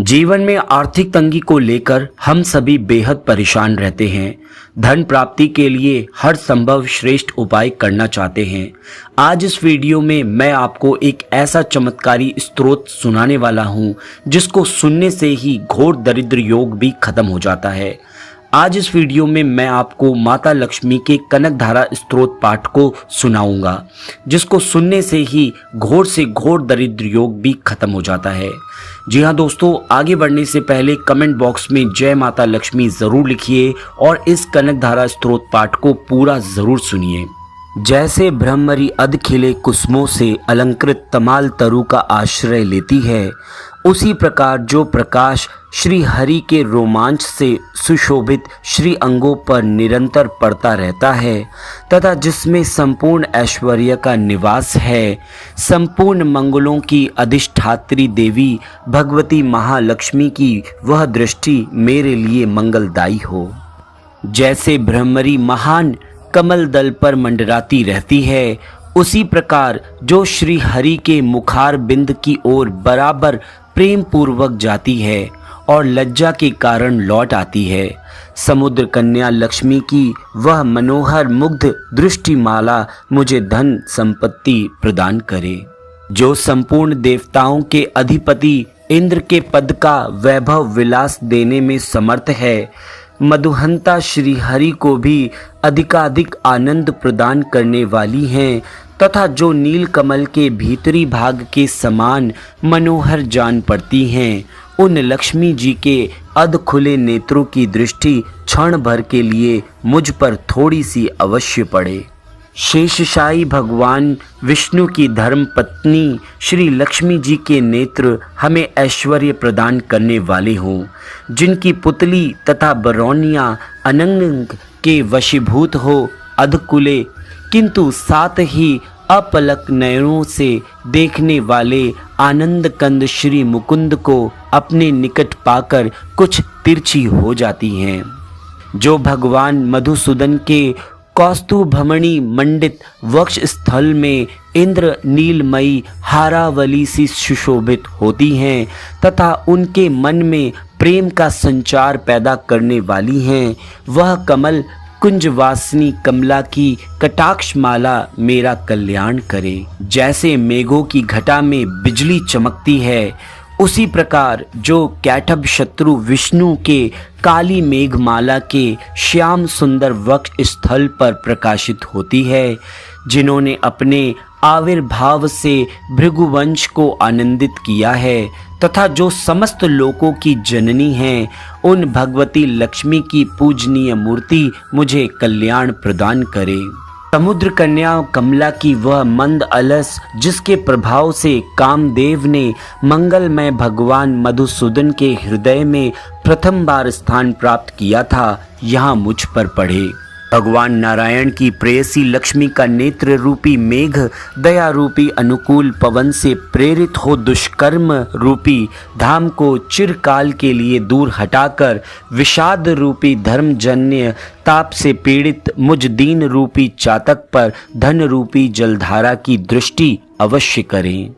जीवन में आर्थिक तंगी को लेकर हम सभी बेहद परेशान रहते हैं। धन प्राप्ति के लिए हर संभव श्रेष्ठ उपाय करना चाहते हैं। आज इस वीडियो में मैं आपको एक ऐसा चमत्कारी स्रोत सुनाने वाला हूं जिसको सुनने से ही घोर दरिद्र योग भी खत्म हो जाता है। आज इस वीडियो में मैं आपको माता लक्ष्मी के कनकधारा स्तोत्र पाठ को सुनाऊंगा जिसको सुनने से ही घोर से घोर दरिद्र योग भी खत्म हो जाता है। जी हाँ दोस्तों, आगे बढ़ने से पहले कमेंट बॉक्स में जय माता लक्ष्मी जरूर लिखिए और इस कनकधारा स्तोत्र पाठ को पूरा जरूर सुनिए। जैसे भ्रमरी अध खिले कुसुमों से अलंकृत तमाल तरु का आश्रय लेती है, उसी प्रकार जो प्रकाश श्री हरि के रोमांच से सुशोभित श्री अंगों पर निरंतर पड़ता रहता है तथा जिसमें संपूर्ण ऐश्वर्य का निवास है, संपूर्ण मंगलों की अधिष्ठात्री देवी भगवती महालक्ष्मी की वह दृष्टि मेरे लिए मंगलदायी हो। जैसे भ्रमरी महान कमल दल पर मंडराती रहती है, उसी प्रकार जो श्री हरि के मुखार बिंद की ओर बराबर प्रेम पूर्वक जाती है और लज्जा के कारण लौट आती है, समुद्र कन्या लक्ष्मी की वह मनोहर मुग्ध दृष्टिमाला मुझे धन संपत्ति प्रदान करे। जो संपूर्ण देवताओं के अधिपति इंद्र के पद का वैभव विलास देने में समर्थ है, मधुहंता श्री हरि को भी अधिकाधिक आनंद प्रदान करने वाली हैं तथा जो नील कमल के भीतरी भाग के समान मनोहर जान पड़ती हैं, उन लक्ष्मी जी के अध खुले नेत्रों की दृष्टि क्षण भर के लिए मुझ पर थोड़ी सी अवश्य पड़े। शेषशायी भगवान विष्णु की धर्म पत्नी श्री लक्ष्मी जी के नेत्र हमें ऐश्वर्य प्रदान करने वाले हों, जिनकी पुतली तथा बरौनियां अनंग के वशीभूत हो अधकुले किंतु साथ ही अपलक नयनों से देखने वाले आनंद कंद श्री मुकुंद को अपने निकट पाकर कुछ तिरछी हो जाती हैं। जो भगवान मधुसूदन के कौस्तुभमणि मंडित वक्ष स्थल में इंद्र नीलमयी हारावली सी सुशोभित होती हैं तथा उनके मन में प्रेम का संचार पैदा करने वाली हैं, वह कमल कुंजवासिनी कमला की कटाक्ष माला मेरा कल्याण करे। जैसे मेघों की घटा में बिजली चमकती है, उसी प्रकार जो कैटभ शत्रु विष्णु के काली मेघमाला के श्याम सुंदर वक्ष स्थल पर प्रकाशित होती है, जिन्होंने अपने आविर्भाव से भृगुवंश को आनंदित किया है तथा जो समस्त लोकों की जननी हैं, उन भगवती लक्ष्मी की पूजनीय मूर्ति मुझे कल्याण प्रदान करे। समुद्र कन्या कमला की वह मंद अलस जिसके प्रभाव से कामदेव ने मंगलमय भगवान मधुसूदन के हृदय में प्रथम बार स्थान प्राप्त किया था, यहाँ मुझ पर पड़े। भगवान नारायण की प्रेयसी लक्ष्मी का नेत्र रूपी मेघ दया रूपी अनुकूल पवन से प्रेरित हो दुष्कर्म रूपी धाम को चिरकाल के लिए दूर हटाकर विषाद रूपी धर्मजन्य ताप से पीड़ित मुझ दीन रूपी चातक पर धन रूपी जलधारा की दृष्टि अवश्य करें।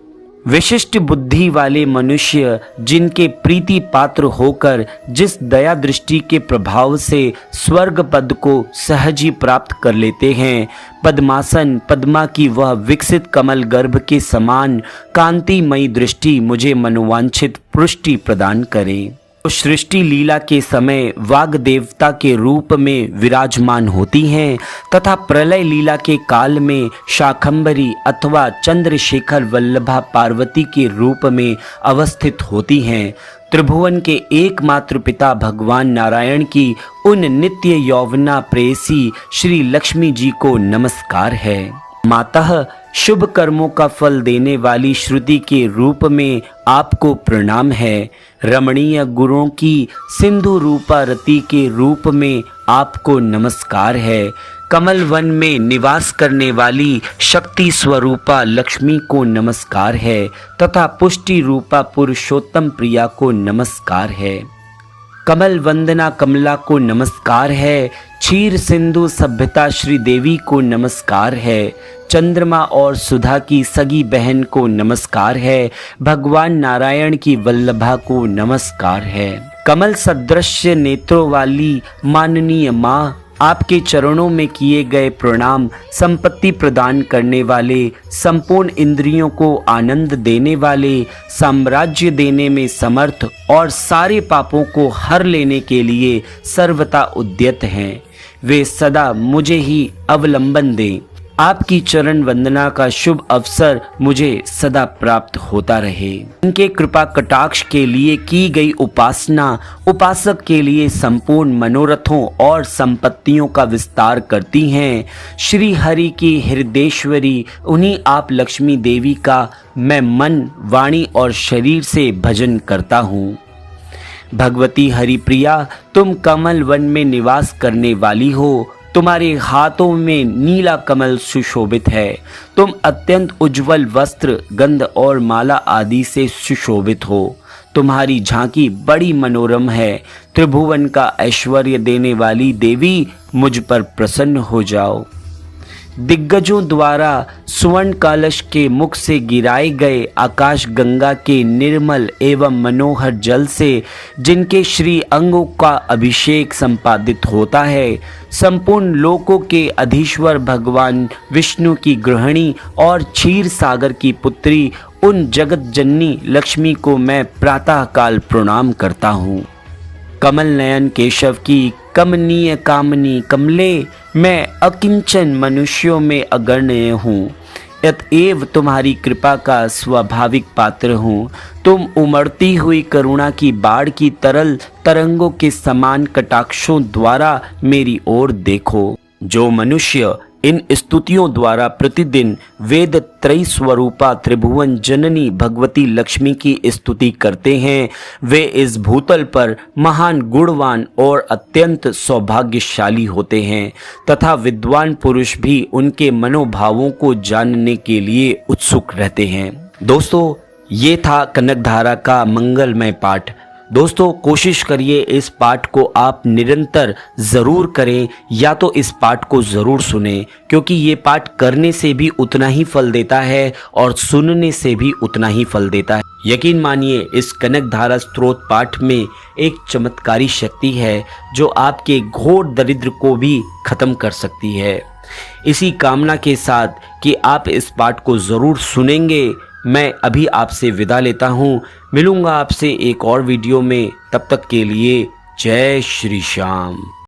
विशिष्ट बुद्धि वाले मनुष्य जिनके प्रीति पात्र होकर जिस दया दृष्टि के प्रभाव से स्वर्ग पद को सहज ही प्राप्त कर लेते हैं, पद्मासन पद्मा की वह विकसित कमल गर्भ के समान कांतिमयी दृष्टि मुझे मनोवांछित पुष्टि प्रदान करे। सृष्टि लीला के समय वाग देवता के रूप में विराजमान होती हैं तथा प्रलय लीला के काल में शाकंभरी अथवा चंद्रशेखर वल्लभा पार्वती के रूप में अवस्थित होती हैं। त्रिभुवन के एकमात्र पिता भगवान नारायण की उन नित्य यौवना प्रेयसी श्री लक्ष्मी जी को नमस्कार है। मातः शुभ कर्मों का फल देने वाली श्रुति के रूप में आपको प्रणाम है। रमणीय गुणों की सिंधु रूपा रति के रूप में आपको नमस्कार है। कमल वन में निवास करने वाली शक्ति स्वरूपा लक्ष्मी को नमस्कार है तथा पुष्टि रूपा पुरुषोत्तम प्रिया को नमस्कार है। कमल वंदना कमला को नमस्कार है। क्षीर सिंधु सभ्यता श्री देवी को नमस्कार है। चंद्रमा और सुधा की सगी बहन को नमस्कार है। भगवान नारायण की वल्लभा को नमस्कार है। कमल सदृश नेत्रों वाली माननीय माँ, आपके चरणों में किए गए प्रणाम। संपत्ति प्रदान करने वाले, संपूर्ण इंद्रियों को आनंद देने वाले, साम्राज्य देने में समर्थ और सारे पापों को हर लेने के लिए सर्वथा उद्यत हैं। वे सदा मुझे ही अवलंबन दें। आपकी चरण वंदना का शुभ अवसर मुझे सदा प्राप्त होता रहे। इनके कृपा कटाक्ष के लिए की गई उपासना उपासक के लिए संपूर्ण मनोरथों और संपत्तियों का विस्तार करती हैं। श्री हरि की हृदयेश्वरी उन्हीं आप लक्ष्मी देवी का मैं मन, वाणी और शरीर से भजन करता हूँ। भगवती हरिप्रिया, तुम कमल वन में निवास करने वाली हो। तुम्हारे हाथों में नीला कमल सुशोभित है। तुम अत्यंत उज्जवल वस्त्र, गंध और माला आदि से सुशोभित हो। तुम्हारी झांकी बड़ी मनोरम है। त्रिभुवन का ऐश्वर्य देने वाली देवी, मुझ पर प्रसन्न हो जाओ। दिग्गजों द्वारा स्वर्ण कलश के मुख से गिराए गए आकाश गंगा के निर्मल एवं मनोहर जल से जिनके श्री अंगों का अभिषेक संपादित होता है, संपूर्ण लोकों के अधीश्वर भगवान विष्णु की गृहिणी और क्षीर सागर की पुत्री उन जगत जननी लक्ष्मी को मैं प्रातःकाल प्रणाम करता हूँ। कमल नयन केशव की कमनीय कामनी कमले, मैं अकिंचन मनुष्यों में अगण्य हूँ। अतएव तुम्हारी कृपा का स्वाभाविक पात्र हूँ। तुम उमड़ती हुई करुणा की बाढ़ की तरल तरंगों के समान कटाक्षों द्वारा मेरी ओर देखो। जो मनुष्य इन स्तुतियों द्वारा प्रतिदिन वेद त्रयी स्वरूपा त्रिभुवन जननी भगवती लक्ष्मी की स्तुति करते हैं, वे इस भूतल पर महान गुणवान और अत्यंत सौभाग्यशाली होते हैं तथा विद्वान पुरुष भी उनके मनोभावों को जानने के लिए उत्सुक रहते हैं। दोस्तों, ये था कनकधारा का मंगलमय पाठ। दोस्तों, कोशिश करिए इस पाठ को आप निरंतर ज़रूर करें या तो इस पाठ को ज़रूर सुनें, क्योंकि ये पाठ करने से भी उतना ही फल देता है और सुनने से भी उतना ही फल देता है। यकीन मानिए, इस कनकधारा स्तोत्र पाठ में एक चमत्कारी शक्ति है जो आपके घोर दरिद्र को भी खत्म कर सकती है। इसी कामना के साथ कि आप इस पाठ को ज़रूर सुनेंगे, मैं अभी आपसे विदा लेता हूँ। मिलूँगा आपसे एक और वीडियो में। तब तक के लिए जय श्री श्याम।